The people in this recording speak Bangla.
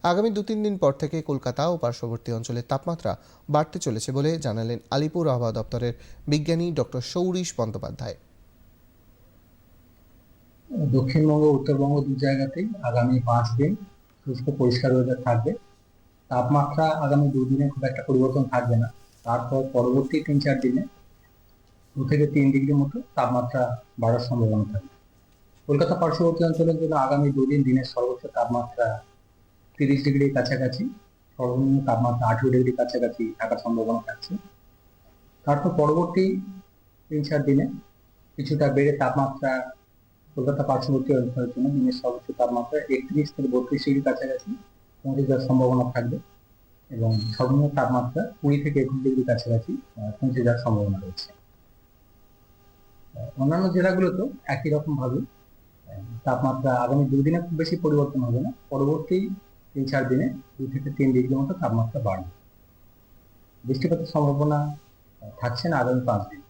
আগামী 2-3 দিন পর থেকে কলকাতা ও পার্শ্ববর্তী অঞ্চলের তাপমাত্রা বাড়তে চলেছে বলে জানালেন আলিপুর আবহাওয়া দপ্তরের বিজ্ঞানী ডক্টর সৌরীশ বন্দ্যোপাধ্যায়। দক্ষিণবঙ্গ উত্তরবঙ্গ দু জায়গাতেই আগামী 5 দিন শুষ্ক পরিষ্কার ওয়েদার থাকবে। তাপমাত্রা আগামী 2 দিনে খুব একটা পরিবর্তন থাকবে না। তারপর পরবর্তী 3-4 দিনে 2 থেকে 3 ডিগ্রি মতো তাপমাত্রা বাড়ার সম্ভাবনা থাকবে। কলকাতা পার্শ্ববর্তী অঞ্চলের জন্য আগামী 2 দিন দিনের সর্বোচ্চ তাপমাত্রা 30 ডিগ্রির কাছাকাছি, সর্বনিম্ন তাপমাত্রা 18 ডিগ্রির কাছাকাছি থাকার সম্ভাবনা থাকছে। তারপর পরবর্তী 3-4 দিনে কিছুটা বেড়ে তাপমাত্রা কলকাতা পার্শ্ববর্তী অঞ্চলের জন্য দিনের সর্বোচ্চ তাপমাত্রা 31 থেকে 32 ডিগ্রির কাছাকাছি পৌঁছে যাওয়ার সম্ভাবনা থাকবে এবং সর্বনিম্ন তাপমাত্রা 20 থেকে 21 ডিগ্রির কাছাকাছি পৌঁছে যাওয়ার সম্ভাবনা রয়েছে। অন্যান্য জেলাগুলোতেও একই রকম ভাবে তাপমাত্রা আগামী 2 দিনে খুব বেশি পরিবর্তন হবে না। পরবর্তী 3-4 দিনে 2 থেকে 3 ডিগ্রি মতো তাপমাত্রা বাড়বে। বৃষ্টিপাতের সম্ভাবনা থাকছে না আগামী 5 দিন।